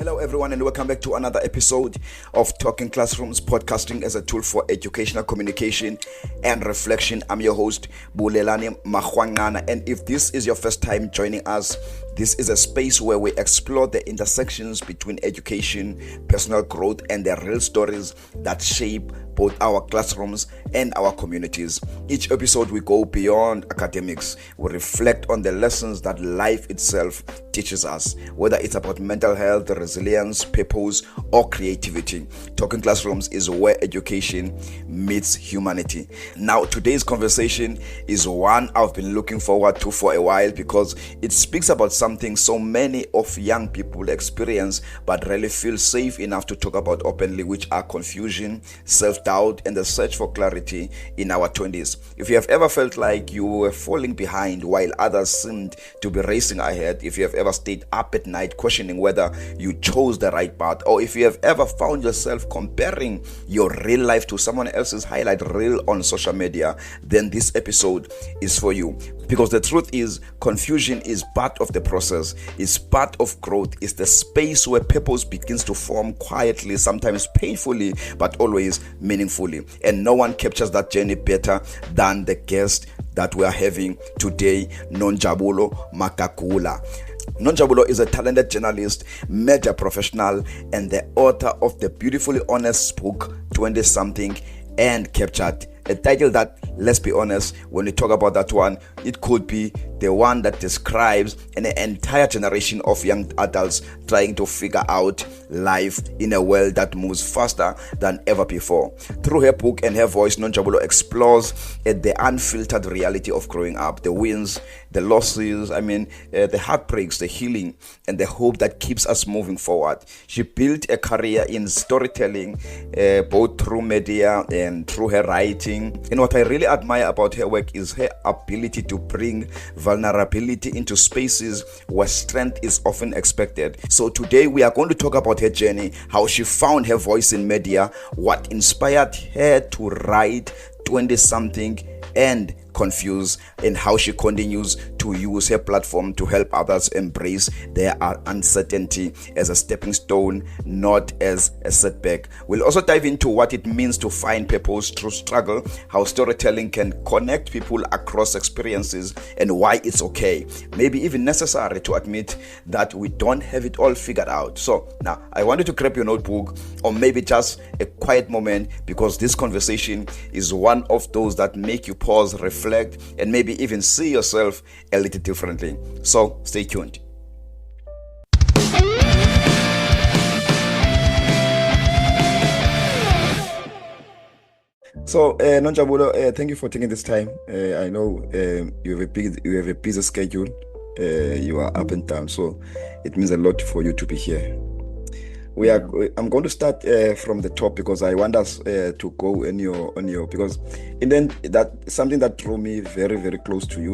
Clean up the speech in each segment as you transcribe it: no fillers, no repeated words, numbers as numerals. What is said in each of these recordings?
Hello, everyone, and welcome back to another episode of Talking Classrooms, podcasting as a tool for educational communication and reflection. I'm your host, Bulelani Mahwangana, and if this is your first time joining us, this is a space where we explore the intersections between education, personal growth, and the real stories that shape both our classrooms and our communities. Each episode, we go beyond academics. We reflect on the lessons that life itself teaches us, whether it's about mental health, resilience, purpose, or creativity. Talking Classrooms is where education meets humanity. Now, today's conversation is one I've been looking forward to for a while because it speaks about something so many of young people experience but rarely feel safe enough to talk about openly, which are confusion, self-doubt, and the search for clarity in our 20s. If you have ever felt like you were falling behind while others seemed to be racing ahead, if you have ever stayed up at night questioning whether you chose the right path, or if you have ever found yourself comparing your real life to someone else's highlight reel on social media, then this episode is for you. Because the truth is, confusion is part of the process, is part of growth, is the space where purpose begins to form quietly, sometimes painfully, but always meaningfully. And no one captures that journey better than the guest that we are having today, Nonjabulo Makakula. Nonjabulo is a talented journalist, media professional, and the author of the beautifully honest book, 20-something and Captured. A title that, let's be honest, when we talk about that one, it could be the one that describes an entire generation of young adults trying to figure out life in a world that moves faster than ever before. Through her book and her voice, Nonjabulo explores the unfiltered reality of growing up, the wins, the losses, the heartbreaks, the healing, and the hope that keeps us moving forward. She built a career in storytelling, both through media and through her writing. And what I really admire about her work is her ability to bring vulnerability into spaces where strength is often expected. So today we are going to talk about her journey, how she found her voice in media, what inspired her to write 20-something and Confused, and how she continues to use her platform to help others embrace their uncertainty as a stepping stone, not as a setback. We'll also dive into what it means to find purpose through struggle, how storytelling can connect people across experiences, and why it's okay, maybe even necessary, to admit that we don't have it all figured out. So now I want you to grab your notebook or maybe just a quiet moment, because this conversation is one of those that make you pause, reflect, and maybe even see yourself a little differently. So stay tuned. So Nonjabulo, thank you for taking this time. I know you have a busy schedule. You are up and down, so it means a lot for you to be here. I'm going to start from the top, because I want us to go on your because, and then that something that drew me very, very close to you,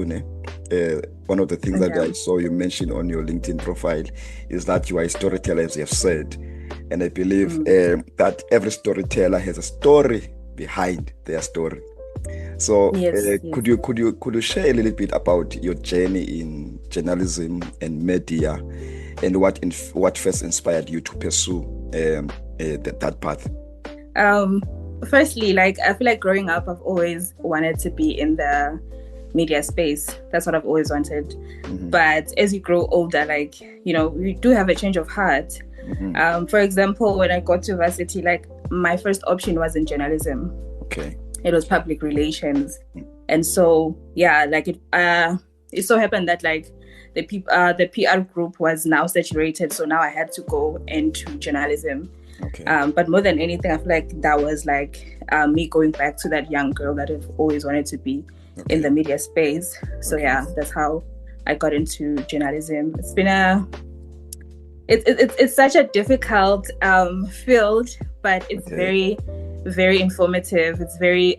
one of the things that I saw you mention on your LinkedIn profile is that you are a storyteller, as you have said, and I believe that every storyteller has a story behind their story. So could you share a little bit about your journey in journalism and media, and what first inspired you to pursue that path? Firstly, I feel like growing up, I've always wanted to be in the media space. That's what I've always wanted. Mm-hmm. But as you grow older, we do have a change of heart. Mm-hmm. For example, when I got to varsity, my first option was in journalism. Okay. It was public relations. And so, it so happened that the PR group was now saturated, so now I had to go into journalism. Okay. But more than anything, I feel like that was me going back to that young girl that I've always wanted to be in the media space. So that's how I got into journalism. It's been it's such a difficult field, but it's very, very informative. It's very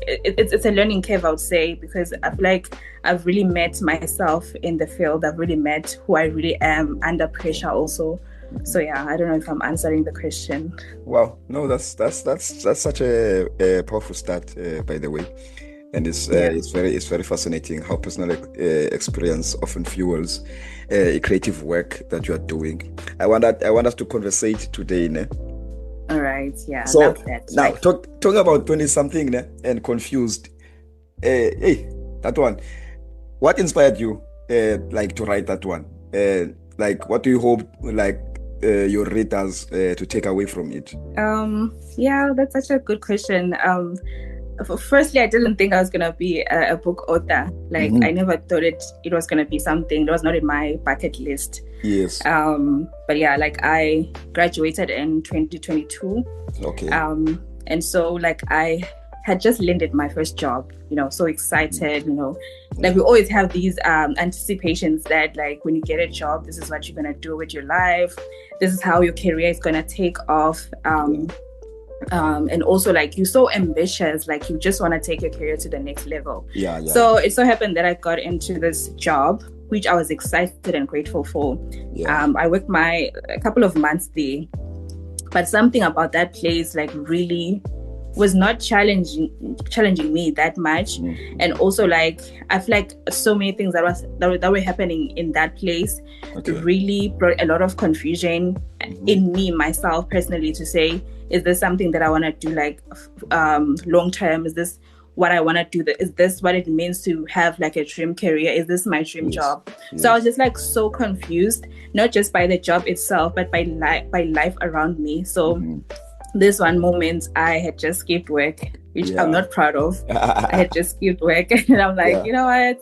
it's a learning curve, I would say, because I feel like I've really met myself in the field. I've really met who I really am under pressure also. So I don't know if I'm answering the question. Wow, no, that's such a powerful start, by the way. And Yeah. it's very fascinating how personal experience often fuels creative work that you are doing. I want us to conversate today, ne? All right. Yeah. So Love that. now talk about 20 something, ne? And confused. Hey, that one. What inspired you like to write that one? Like what do you hope like your readers to take away from it? Yeah, that's such a good question. Firstly, I didn't think I was gonna be a book author. Like, I never thought it was gonna be something that was not in my bucket list. Yes. But yeah, like I graduated in 2022. Okay. And so like I had just landed my first job, so excited, like we always have these anticipations that like when you get a job, this is what you're gonna do with your life, this is how your career is gonna take off. And also like you're so ambitious, like you just want to take your career to the next level. So it so happened that I got into this job, which I was excited and grateful for. I worked a couple of months there, but something about that place like really was not challenging me that much. And also like I feel like so many things that were happening in that place really brought a lot of confusion in me, myself personally, to say, is this something that I want to do like long term? Is this what I want to do? Is this what it means to have like a dream career? Is this my dream job? So I was just like so confused, not just by the job itself, but by life around me. So this one moment I had just skipped work, which I'm not proud of. I had just skipped work and I'm like, you know what?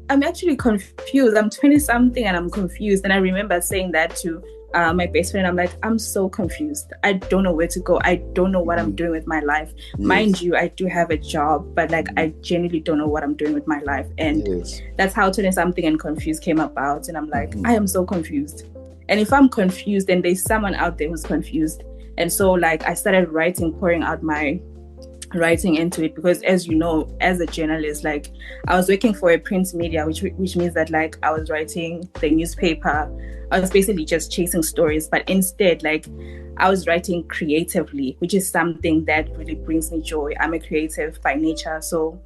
I'm actually confused. I'm 20 something and I'm confused. And I remember saying that to my best friend. I'm like, I'm so confused. I don't know where to go. I don't know what I'm doing with my life. Mind you, I do have a job, but like I genuinely don't know what I'm doing with my life. And that's how 20 something and confused came about. And I'm like, I am so confused. And if I'm confused, then there's someone out there who's confused. And so like I started pouring out my writing into it, because as you know, as a journalist, like I was working for a print media, which means that like I was writing the newspaper. I was basically just chasing stories, but instead like I was writing creatively, which is something that really brings me joy. I'm a creative by nature, so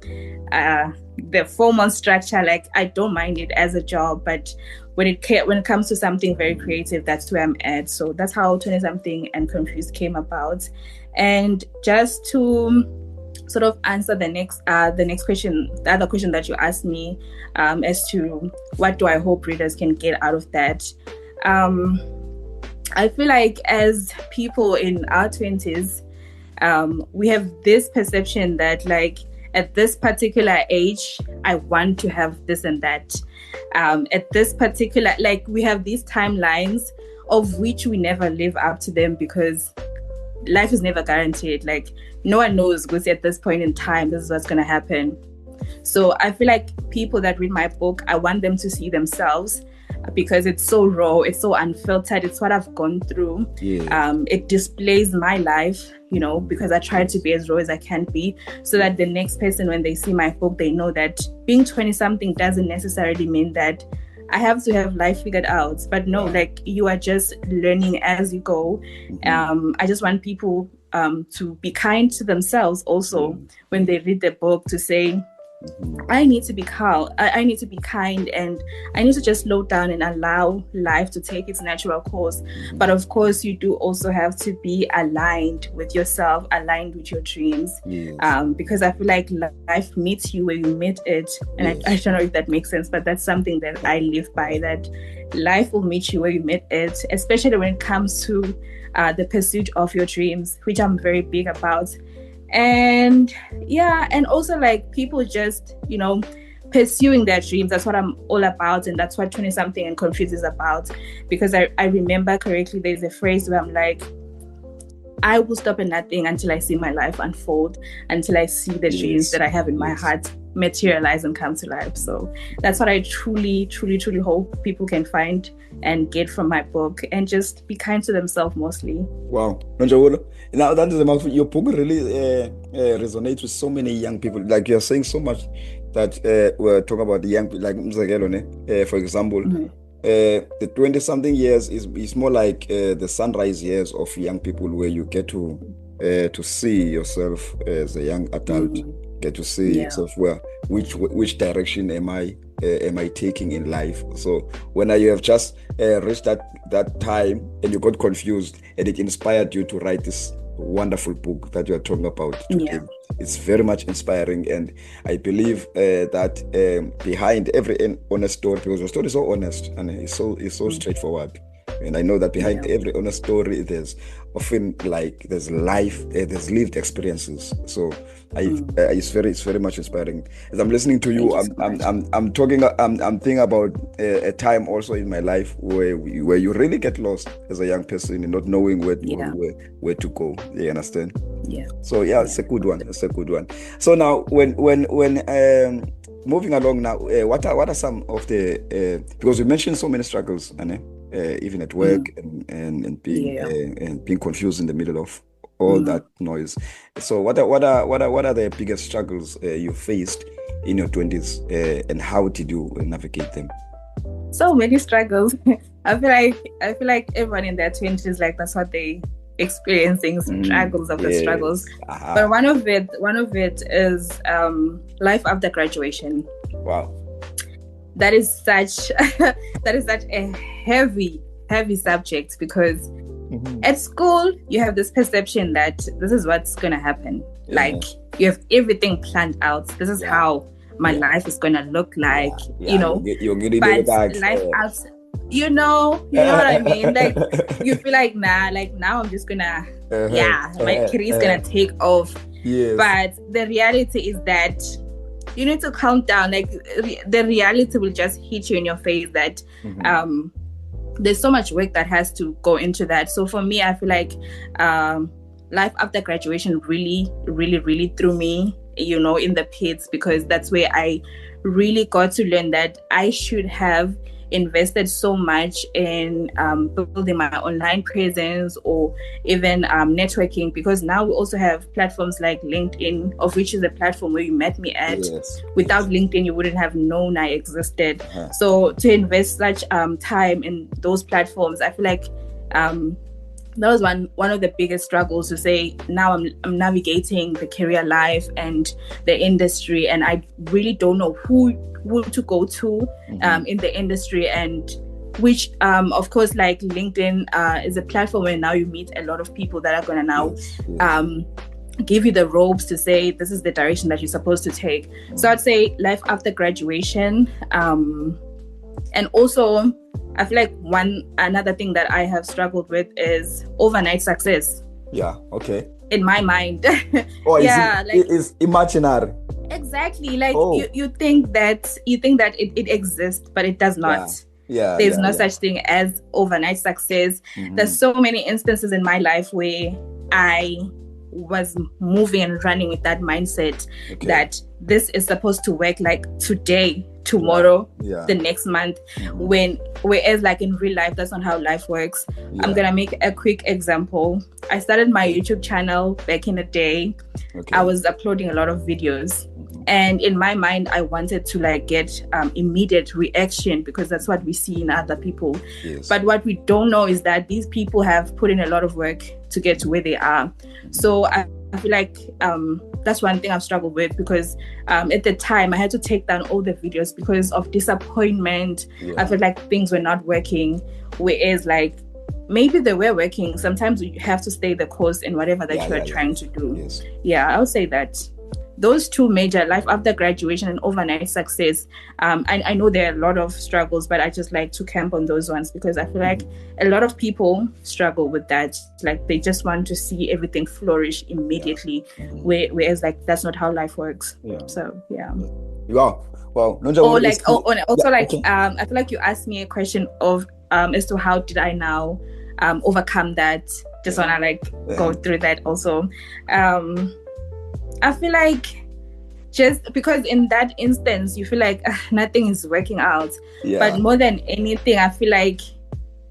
the formal structure, like I don't mind it as a job, but when it comes to something very creative, that's where I'm at. So that's how 20 something and confused came about. And just to sort of answer the next question, the other question that you asked me, as to what do I hope readers can get out of that. I feel like as people in our 20s, we have this perception that like at this particular age, I want to have this and that. At this particular, like we have these timelines of which we never live up to them, because life is never guaranteed. Like no one knows, because at this point in time, this is what's going to happen. So I feel like people that read my book, I want them to see themselves, because it's so raw, it's so unfiltered, it's what I've gone through. It displays my life, because I try to be as raw as I can be, so that the next person, when they see my book, they know that being 20 something doesn't necessarily mean that I have to have life figured out. But no, like you are just learning as you go. I just want people to be kind to themselves also when they read the book, to say, I need to be calm. I need to be kind, and I need to just slow down and allow life to take its natural course. But of course, you do also have to be aligned with yourself, aligned with your dreams. Because I feel like life meets you where you meet it. And I don't know if that makes sense, but that's something that I live by, that life will meet you where you meet it, especially when it comes to the pursuit of your dreams, which I'm very big about. And also like people just pursuing their dreams. That's what I'm all about, and that's what 20 something and confused is about. Because I remember correctly, there's a phrase where I'm like, I will stop at nothing until I see my life unfold, until I see the dreams that I have in my heart materialize and come to life. So that's what I truly, truly, truly hope people can find and get from my book, and just be kind to themselves mostly. Wow. Nonjabulo. Now that is about your book really resonates with so many young people. Like you're saying so much that we're talking about the young people, like for example. The 20 something years is more like the sunrise years of young people, where you get to see yourself as a young adult get to see yourself, well, which direction am I taking in life? So when you have just reached that time and you got confused, and it inspired you to write this wonderful book that you are talking about today. It's very much inspiring, and I believe that behind every honest story, because your story is so honest and it's so straightforward, and I know that behind every honest story there's often there's life, there's lived experiences. So it's very much inspiring. As I'm listening to you, I'm thinking about a time also in my life where you really get lost as a young person and not knowing where to go. You understand? So it's a good one. So now when moving along now, what are some of the because you mentioned so many struggles, Anne, even at work and being confused in the middle of all that noise. So what are the biggest struggles you faced in your 20s, and how did you navigate them? So many struggles. I feel like everyone in their 20s, like, that's what they experiencing, struggles of the struggles. But one of it is life after graduation. Wow. That is such a heavy subject, because at school you have this perception that this is what's gonna happen. Like, you have everything planned out. This is how my life is gonna look like. You know, you're getting but back, life after, you know what I mean? Like, you feel like now I'm just gonna my career's gonna take off. But the reality is that you need to calm down. Like, the reality will just hit you in your face that there's so much work that has to go into that. So for me, I feel like life after graduation really threw me, in the pits, because that's where I really got to learn that I should have invested so much in building my online presence, or even networking, because now we also have platforms like LinkedIn, of which is a platform where you met me at. Without LinkedIn, you wouldn't have known I existed. So to invest such time in those platforms, I feel like that was one of the biggest struggles, to say now I'm navigating the career life and the industry, and I really don't know who to go to in the industry, and which of course, like, LinkedIn is a platform where now you meet a lot of people that are going to now give you the ropes to say this is the direction that you're supposed to take. So I'd say life after graduation, and also I feel like another thing that I have struggled with is overnight success. In my mind. It's imaginary. Exactly. Like, you think that it exists, but it does not. There's no such thing as overnight success. There's so many instances in my life where I was moving and running with that mindset that this is supposed to work like today, tomorrow, the next month, whereas like in real life, that's not how life works. I'm gonna make a quick example. I started my YouTube channel back in the day. I was uploading a lot of videos, and in my mind I wanted to like get immediate reaction, because that's what we see in other people. But what we don't know is that these people have put in a lot of work to get to where they are. So I feel like that's one thing I've struggled with, because at the time I had to take down all the videos because of disappointment. I felt like things were not working, whereas like maybe they were working. Sometimes you have to stay the course in whatever that you are trying to do. I would say that those two major, life after graduation and overnight success, I know there are a lot of struggles, but I just like to camp on those ones, because I feel like a lot of people struggle with that. Like, they just want to see everything flourish immediately, whereas like that's not how life works. So Well, I feel like you asked me a question of as to how did I now overcome that. Just wanna like go through that also. I feel like, just because in that instance you feel like nothing is working out, but more than anything I feel like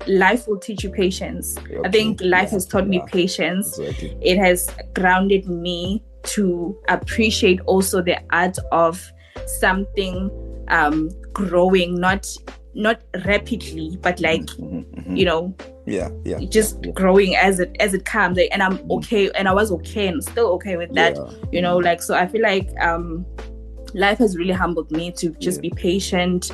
life will teach you patience. I think life has taught me patience. It has grounded me to appreciate also the art of something growing, not rapidly, but like Yeah, yeah, just growing as it comes, and I'm okay, and I was okay and still okay with that, like, so I feel like life has really humbled me to just be patient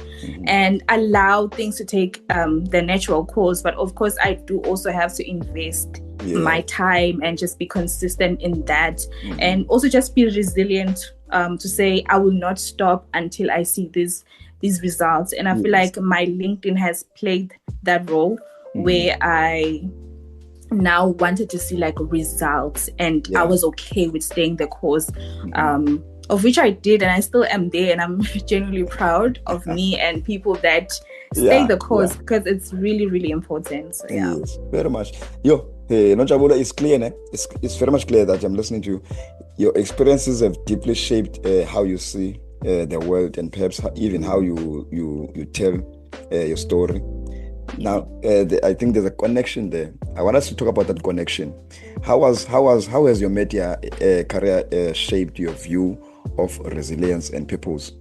and allow things to take their natural course. But of course, I do also have to invest my time and just be consistent in that, and also just be resilient to say I will not stop until I see these results. And I feel like my LinkedIn has played that role where I now wanted to see like results, and I was okay with staying the course, of which I did, and I still am there, and I'm genuinely proud of me and people that stay the course, because it's really, really important. So yes, very much. Nonjabulo, is clear, né? It's very much clear that I'm listening to you. Your experiences have deeply shaped how you see the world, and perhaps even how you tell your story. Now, I think there's a connection there. I want us to talk about that connection. How has your media career shaped your view of resilience and purpose?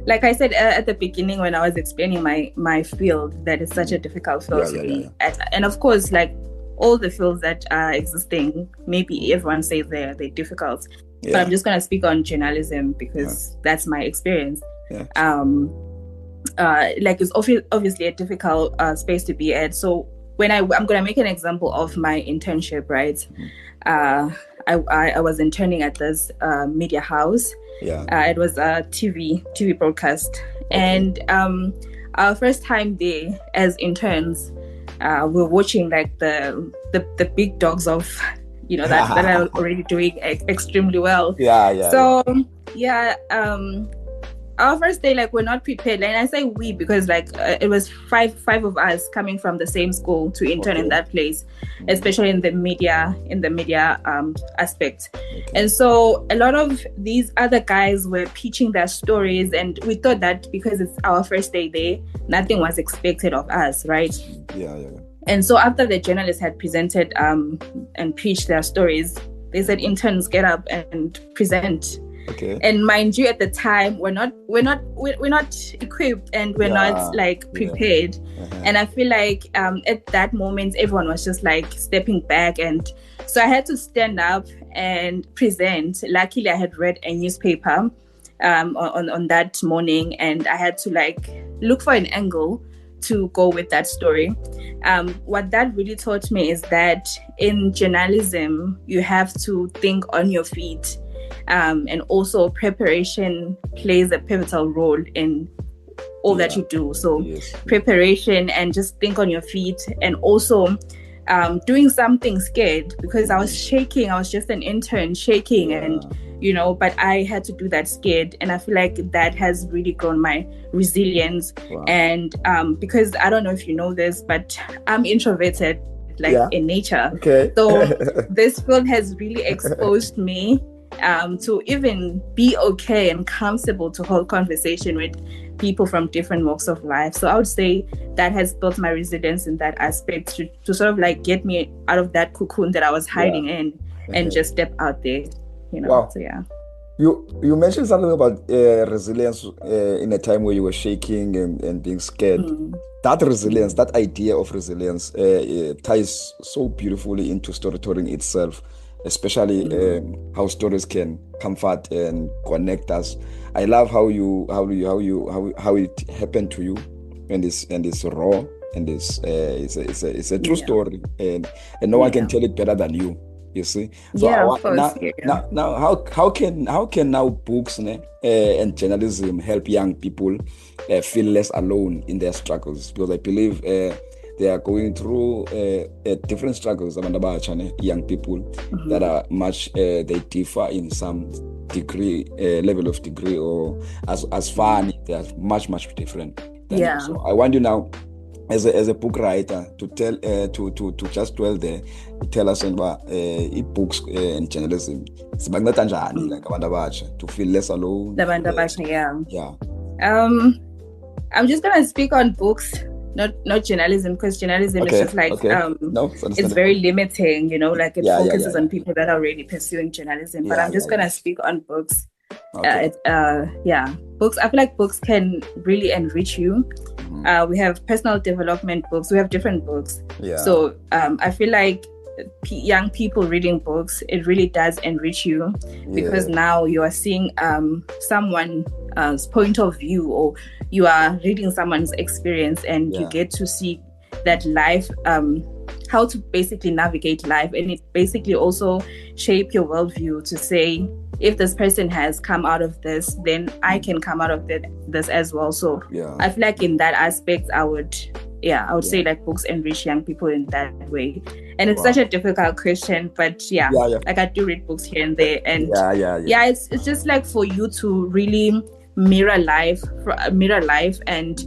Like I said at the beginning when I was explaining my field, that is such a difficult field to be at. And of course, like all the fields that are existing, maybe everyone says they're difficult. But I'm just going to speak on journalism because that's my experience. Like it's obviously a difficult space to be at. So when I'm going to make an example of my internship, right? I was interning at this media house. It was a TV broadcast, and our first time there as interns, we're watching like the big dogs of that are already doing extremely well. Our first day, like, we're not prepared, and I say we because like it was five of us coming from the same school to intern in that place, especially in the media aspect. And so a lot of these other guys were pitching their stories, and we thought that because it's our first day there, nothing was expected of us, right? And so after the journalists had presented and pitched their stories, they said, interns, get up and present. And mind you, at the time we're not equipped, and we're not like prepared. And I feel like at that moment everyone was just like stepping back, and so I had to stand up and present. Luckily I had read a newspaper on that morning, and I had to like look for an angle to go with that story. What that really taught me is that in journalism you have to think on your feet. And also preparation plays a pivotal role in all that you do. So preparation and just think on your feet, and also doing something scared, because I was shaking. I was just an intern shaking, and but I had to do that scared. And I feel like that has really grown my resilience. And because I don't know if you know this, but I'm introverted in nature. So this field has really exposed me to even be okay and comfortable to hold conversation with people from different walks of life. So I would say that has built my resilience in that aspect to sort of like get me out of that cocoon that I was hiding in, and just step out there, So You mentioned something about resilience in a time where you were shaking and being scared. That resilience, that idea of resilience ties so beautifully into storytelling itself, especially how stories can comfort and connect us. I love how it happened to you, and it's raw, and it's a true story, and no one can tell it better than you. You see, so now how can now books and journalism help young people feel less alone in their struggles? Because I believe they are going through different struggles. Young people that are much they differ in some degree, level of degree, or as far they are much different. So I want you now, as a book writer, to tell to just dwell there, tell us about books and journalism. Like to feel less alone. I'm just gonna speak on books, not journalism, because journalism is just like it's very limiting, like it focuses on people that are already pursuing journalism. But I'm just gonna speak on books. Okay. Books. I feel like books can really enrich you. We have personal development books. We have different books. Yeah. So I feel like young people reading books, it really does enrich you, because now you are seeing someone's point of view, or you are reading someone's experience, and you get to see that life, how to basically navigate life, and it basically also shape your worldview to say, if this person has come out of this, then I can come out of this as well. So I feel like in that aspect, I would say like books enrich young people in that way. And it's such a difficult question, but like I do read books here and there, and it's just like for you to really mirror life and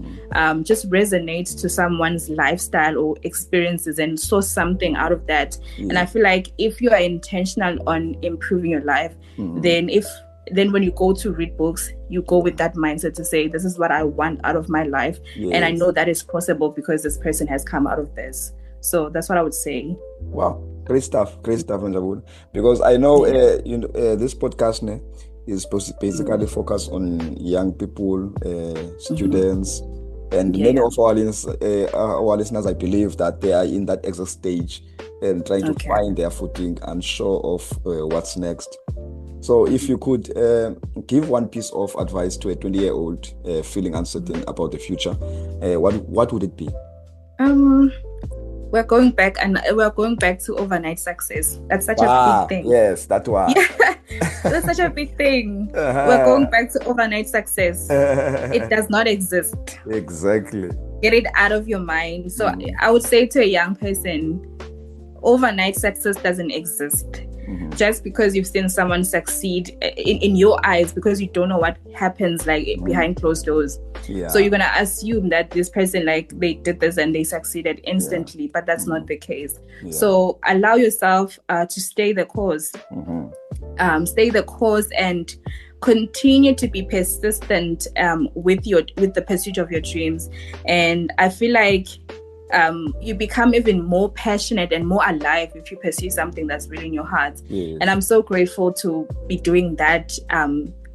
just resonate to someone's lifestyle or experiences and source something out of that. And I feel like if you are intentional on improving your life, then when you go to read books, you go with that mindset to say, this is what I want out of my life. And I know that is possible because this person has come out of this. So that's what I would say. Wow, great stuff, Nonjabulo. Because I know this podcast is basically focused on young people, students, and many of our listeners, I believe that they are in that exact stage and trying to find their footing and show off what's next. So if you could give one piece of advice to a 20-year-old feeling uncertain about the future, what would it be? We're going back to overnight success. That's such a big thing. Yes, that one. That's such a big thing. We're going back to overnight success. It does not exist. Exactly. Get it out of your mind. So I would say to a young person, overnight success doesn't exist. Just because you've seen someone succeed in your eyes, because you don't know what happens like behind closed doors. So you're gonna assume that this person, like, they did this and they succeeded instantly, but that's not the case. So allow yourself to stay the course. Stay the course and continue to be persistent with the pursuit of your dreams. And I feel like you become even more passionate and more alive if you pursue something that's really in your heart. And I'm so grateful to be doing that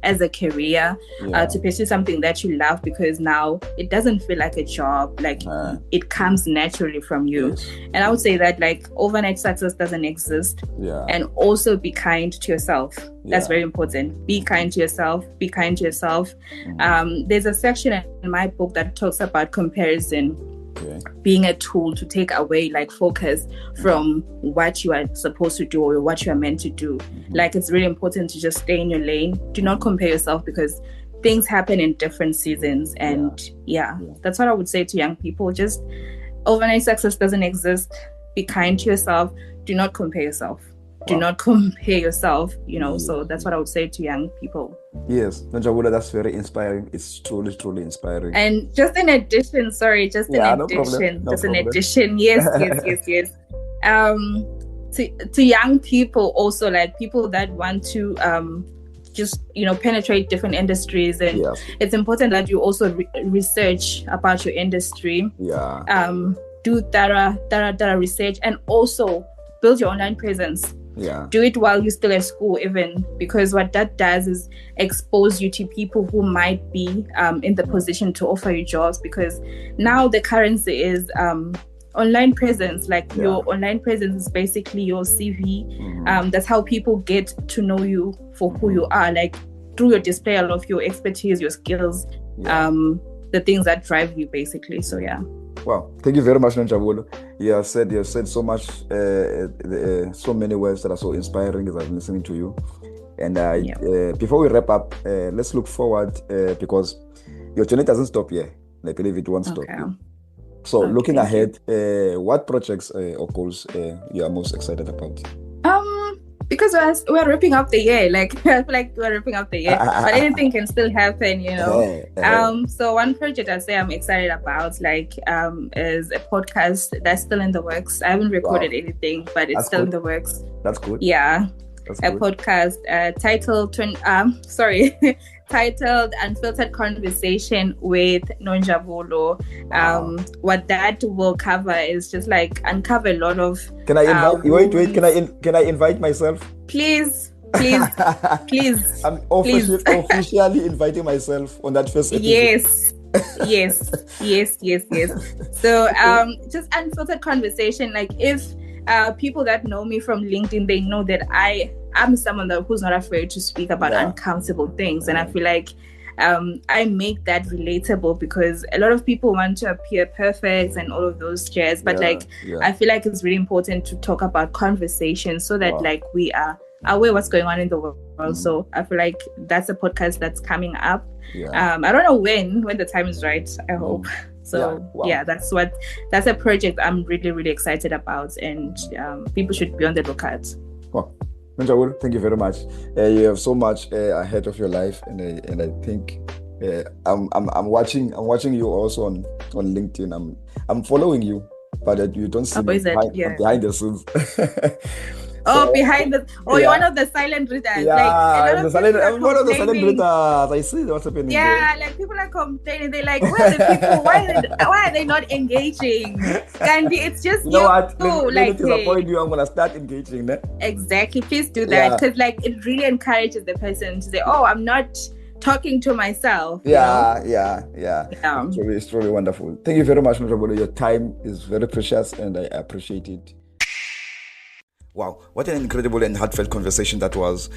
as a career, to pursue something that you love, because now it doesn't feel like a job, like it comes naturally from you. And I would say that, like, overnight success doesn't exist. And also be kind to yourself. That's very important. Be kind to yourself. There's a section in my book that talks about comparison being a tool to take away like focus from what you are supposed to do or what you are meant to do. Like, it's really important to just stay in your lane. Do not compare yourself, because things happen in different seasons. And that's what I would say to young people. Just, overnight success doesn't exist. Be kind to yourself. Do not compare yourself. Do not compare yourself, so that's what I would say to young people. Yes, Nonjabulo, that's very inspiring. It's truly, truly inspiring. And just in addition, yes. To young people also, like people that want to just penetrate different industries, and it's important that you also research about your industry. Do thorough research, and also build your online presence. Do it while you're still at school, even, because what that does is expose you to people who might be in the position to offer you jobs, because now the currency is online presence. Like, your online presence is basically your CV. That's how people get to know you for who you are, like through your display of your expertise, your skills, the things that drive you, basically. So Wow, thank you very much, Nonjabulo. You have said so much, so many words that are so inspiring as I'm listening to you. And before we wrap up, let's look forward, because your journey doesn't stop here. I believe it won't stop here. So looking ahead, what projects or goals you are most excited about? Because we're wrapping up the year, like I feel like we're wrapping up the year, but anything can still happen, So one project I'd say I'm excited about, like, is a podcast that's still in the works. I haven't recorded anything, but it's still in the works. That's good. Podcast titled Unfiltered Conversation with Nonjabulo. What that will cover is just like uncover a lot of. Can I invite? Wait. Can I invite myself? Please. please, please, I'm please. officially inviting myself on that first episode. Yes. So just unfiltered conversation. Like if people that know me from LinkedIn, they know that I'm someone who's not afraid to speak about uncomfortable things. And I feel like I make that relatable because a lot of people want to appear perfect and all of those jazz. But I feel like it's really important to talk about conversation so that like we are aware what's going on in the world. So I feel like that's a podcast that's coming up. I don't know when the time is right, I hope. So that's a project I'm really, really excited about, and people should be on the lookout. Wow. Nonjabulo, thank you very much. You have so much ahead of your life, and I think I'm watching you also on LinkedIn. I'm following you, but you don't see me behind the scenes. Behind the you're one of the silent readers. I'm one of the silent readers. I see what's happening. Yeah, like people are complaining. They're like, where are the people? Why are they not engaging? Gandhi, it's just you know what? Let me disappoint you. I'm gonna start engaging. Exactly. Please do that because it really encourages the person to say, "Oh, I'm not talking to myself." Yeah. It's really wonderful. Thank you very much, Nonjabulo. Your time is very precious, and I appreciate it. Wow, what an incredible and heartfelt conversation that was.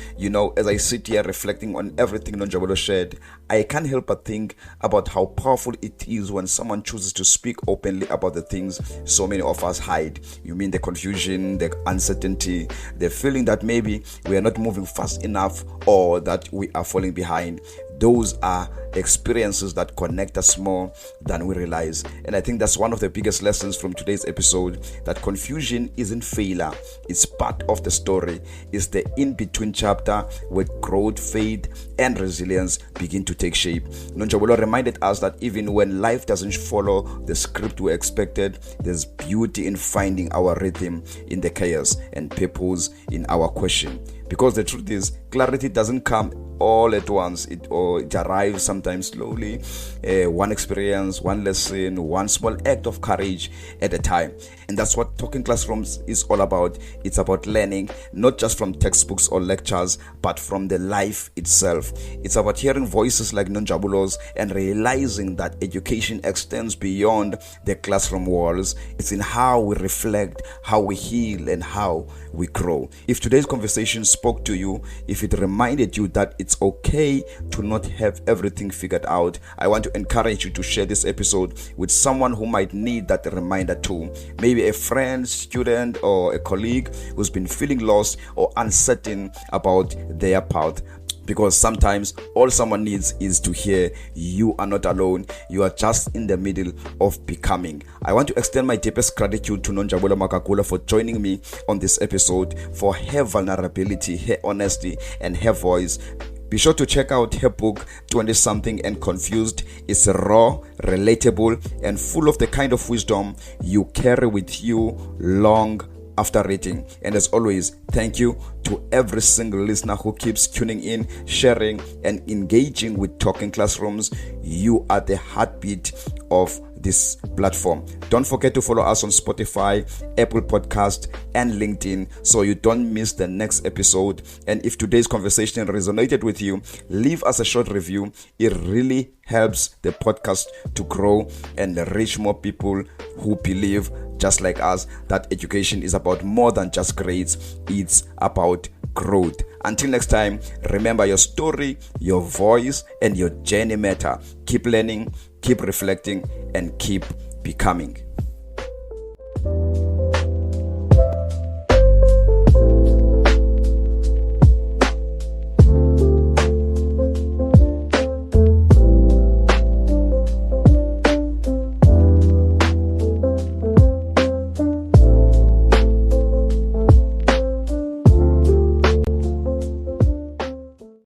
As I sit here reflecting on everything Nonjabulo shared, I can't help but think about how powerful it is when someone chooses to speak openly about the things so many of us hide. You mean the confusion, the uncertainty, the feeling that maybe we are not moving fast enough or that we are falling behind. Those are experiences that connect us more than we realize. And I think that's one of the biggest lessons from today's episode, that confusion isn't failure. It's part of the story. It's the in-between chapter where growth, faith, and resilience begin to take shape. Nonjabulo reminded us that even when life doesn't follow the script we expected, there's beauty in finding our rhythm in the chaos and purpose in our question. Because the truth is, clarity doesn't come all at once. It arrives sometimes slowly. One experience, one lesson, one small act of courage at a time. And that's what Talking Classrooms is all about. It's about learning, not just from textbooks or lectures, but from the life itself. It's about hearing voices like Nonjabulo's and realizing that education extends beyond the classroom walls. It's in how we reflect, how we heal, and how we grow. If today's conversation spoke to you, if it reminded you that it's okay to not have everything figured out, I want to encourage you to share this episode with someone who might need that reminder too. Maybe a friend, student, or a colleague who's been feeling lost or uncertain about their path. Because sometimes all someone needs is to hear you are not alone. You are just in the middle of becoming. I want to extend my deepest gratitude to Nonjabulo Makakula for joining me on this episode, for her vulnerability, her honesty, and her voice. Be sure to check out her book, 20-something and Confused. It's raw, relatable, and full of the kind of wisdom you carry with you long after reading. And as always, thank you to every single listener who keeps tuning in, sharing, and engaging with Talking Classrooms. You are the heartbeat of this platform. Don't forget to follow us on Spotify, Apple Podcast, and LinkedIn so you don't miss the next episode. And if today's conversation resonated with you, leave us a short review. It really helps the podcast to grow and reach more people who believe, just like us, that education is about more than just grades. It's about growth. Until next time, remember, your story, your voice, and your journey matter. Keep learning, keep reflecting, and keep becoming.